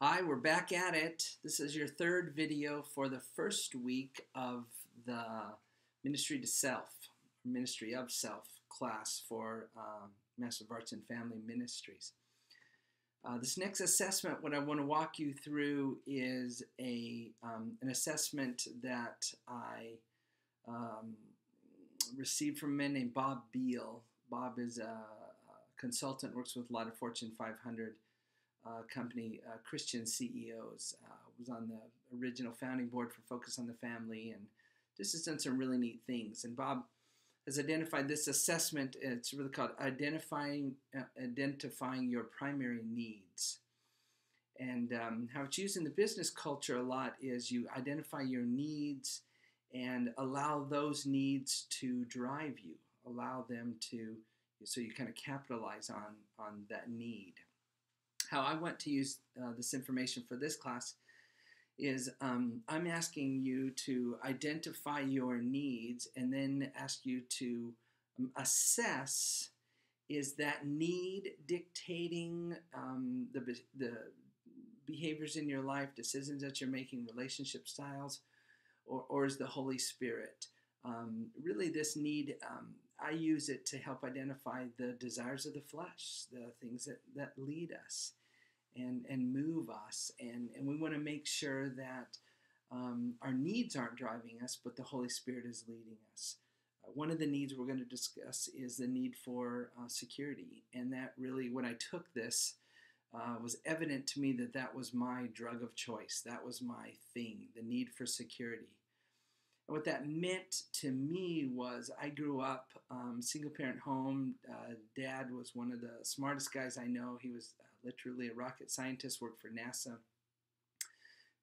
Hi, we're back at it. This is your third video for the first week of the Ministry to Self, Ministry of Self class for Master of Arts and Family Ministries. This next assessment, what I want to walk you through is an assessment that I received from a man named Bob Beal. Bob is a consultant, works with a lot of Fortune 500 company Christian CEOs, was on the original founding board for Focus on the Family, and just has done some really neat things. And Bob has identified this assessment. It's really called identifying your primary needs. And how it's used in the business culture a lot is you identify your needs and allow those needs to drive you, allow them to, so you kind of capitalize on that need. How I want to use this information for this class is I'm asking you to identify your needs and then ask you to assess, is that need dictating the behaviors in your life, decisions that you're making, relationship styles, or is the Holy Spirit? Really, this need, I use it to help identify the desires of the flesh, the things that lead us and move us. And we want to make sure that our needs aren't driving us, but the Holy Spirit is leading us. One of the needs we're going to discuss is the need for security. And that really, when I took this, was evident to me that that was my drug of choice. That was my thing, the need for security. And what that meant to me was I grew up single parent home. Dad was one of the smartest guys I know. He was literally a rocket scientist, worked for NASA.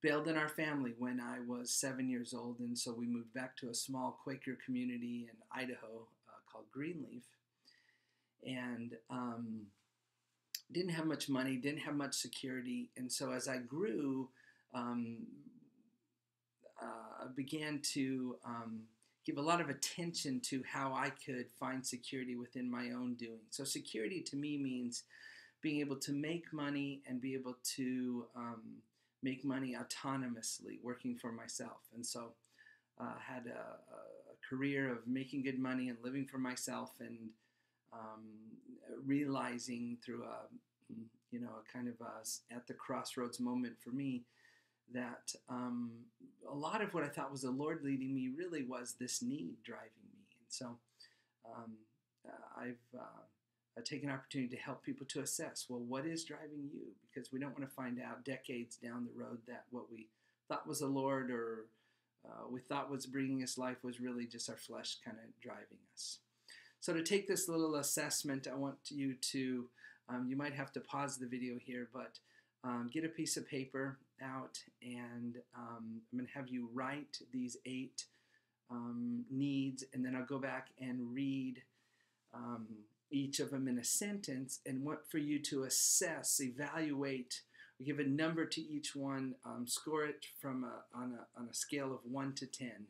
Bailed in our family when I was 7 years old, and so we moved back to a small Quaker community in Idaho called Greenleaf. And didn't have much money, didn't have much security, and so as I grew, I began to give a lot of attention to how I could find security within my own doing. So security to me means being able to make money and be able to make money autonomously, working for myself. And so I had a career of making good money and living for myself, and realizing through a kind of at the crossroads moment for me that a lot of what I thought was the Lord leading me really was this need driving me. And so I've taken an opportunity to help people to assess, well, what is driving you? Because we don't want to find out decades down the road that what we thought was the Lord or we thought was bringing us life was really just our flesh kind of driving us. So to take this little assessment, I want you to, you might have to pause the video here, but get a piece of paper out, and I'm going to have you write these 8 needs, and then I'll go back and read each of them in a sentence, and want for you to assess, evaluate, give a number to each one, score it from on a scale of 1 to 10.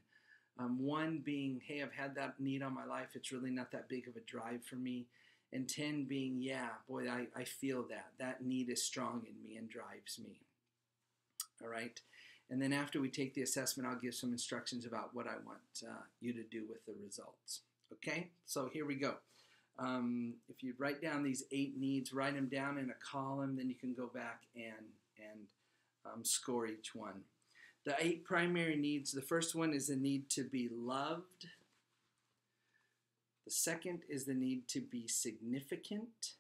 1 being, hey, I've had that need on my life, it's really not that big of a drive for me. And 10 being, yeah, boy, I feel that need is strong in me and drives me. All right. And then after we take the assessment, I'll give some instructions about what I want you to do with the results. Okay, so here we go. If you write down these 8 needs, write them down in a column, then you can go back and score each one. The 8 primary needs, the first one is the need to be loved. The second is the need to be significant.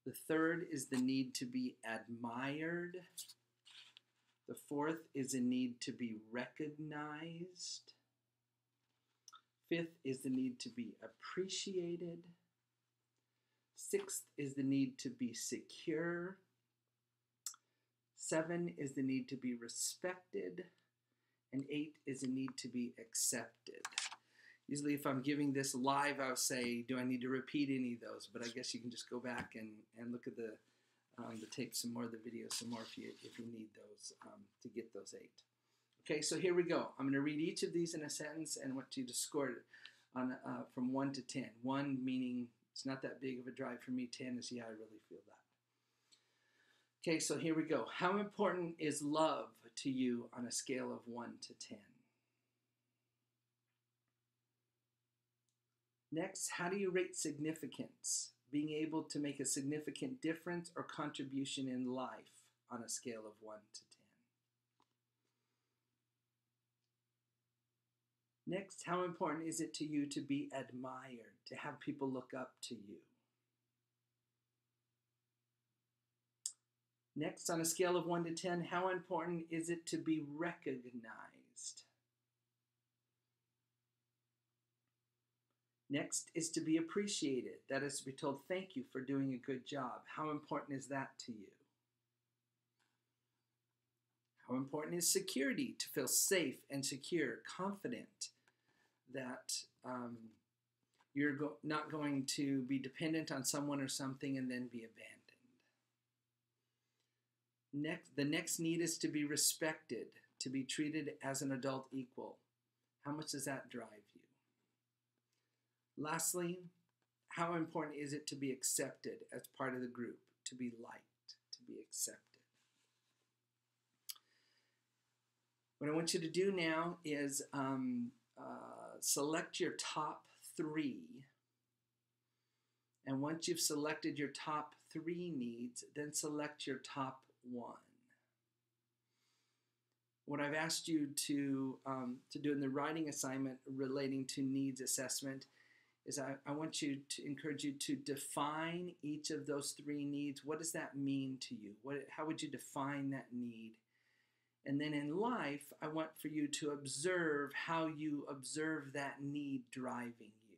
The third is the need to be admired. The fourth is the need to be recognized. Fifth is the need to be appreciated. Sixth is the need to be secure. 7 is the need to be respected. And 8 is the need to be accepted. Usually if I'm giving this live, I'll say, do I need to repeat any of those? But I guess you can just go back and look at the tape some more, the video some more if you need those to get those 8. Okay, so here we go. I'm going to read each of these in a sentence and want you to score it on from 1 to 10. 1 meaning it's not that big of a drive for me. 10 is, yeah, I really feel that. Okay, so here we go. How important is love to you on a scale of 1 to 10? Next, how do you rate significance? Being able to make a significant difference or contribution in life on a scale of 1 to 10. Next, how important is it to you to be admired, to have people look up to you? Next, on a scale of 1 to 10, how important is it to be recognized? Next is to be appreciated. That is to be told, thank you for doing a good job. How important is that to you? How important is security, to feel safe and secure, confident that you're not going to be dependent on someone or something and then be abandoned? The next need is to be respected, to be treated as an adult equal. How much does that drive you? Lastly, how important is it to be accepted as part of the group, to be liked, to be accepted? What I want you to do now is select your top 3. And once you've selected your top 3 needs, then select your top 1. What I've asked you to do in the writing assignment relating to needs assessment is I want you to encourage you to define each of those 3 needs. What does that mean to you? How would you define that need? And then in life, I want for you to observe how you observe that need driving you.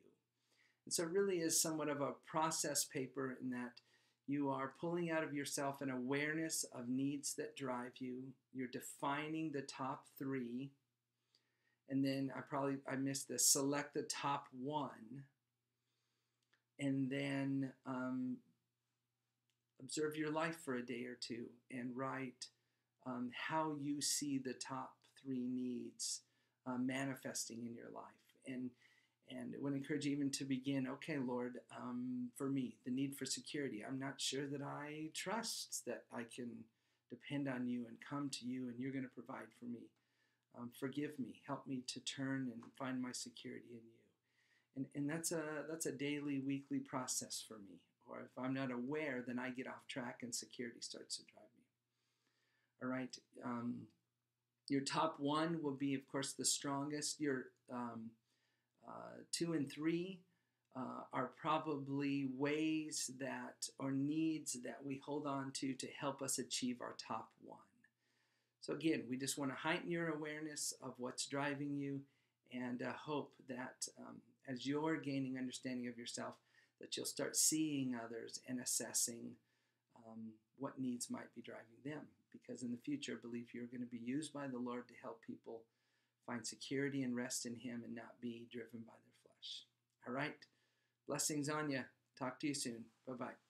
And so it really is somewhat of a process paper in that you are pulling out of yourself an awareness of needs that drive you. You're defining the top 3. And then I missed this, select the top 1. And then observe your life for a day or 2 and write how you see the top 3 needs manifesting in your life. And I would encourage you even to begin, okay, Lord, for me, the need for security. I'm not sure that I trust that I can depend on you and come to you and you're going to provide for me. Forgive me. Help me to turn and find my security in you. And that's a daily, weekly process for me. Or if I'm not aware, then I get off track and security starts to drive me. All right. Your top 1 will be, of course, the strongest. Your 2 and 3 are probably ways that, or needs that we hold on to help us achieve our top 1. So again, we just want to heighten your awareness of what's driving you and hope that as you're gaining understanding of yourself, that you'll start seeing others and assessing what needs might be driving them. Because in the future, I believe you're going to be used by the Lord to help people find security and rest in Him and not be driven by their flesh. All right. Blessings on you. Talk to you soon. Bye-bye.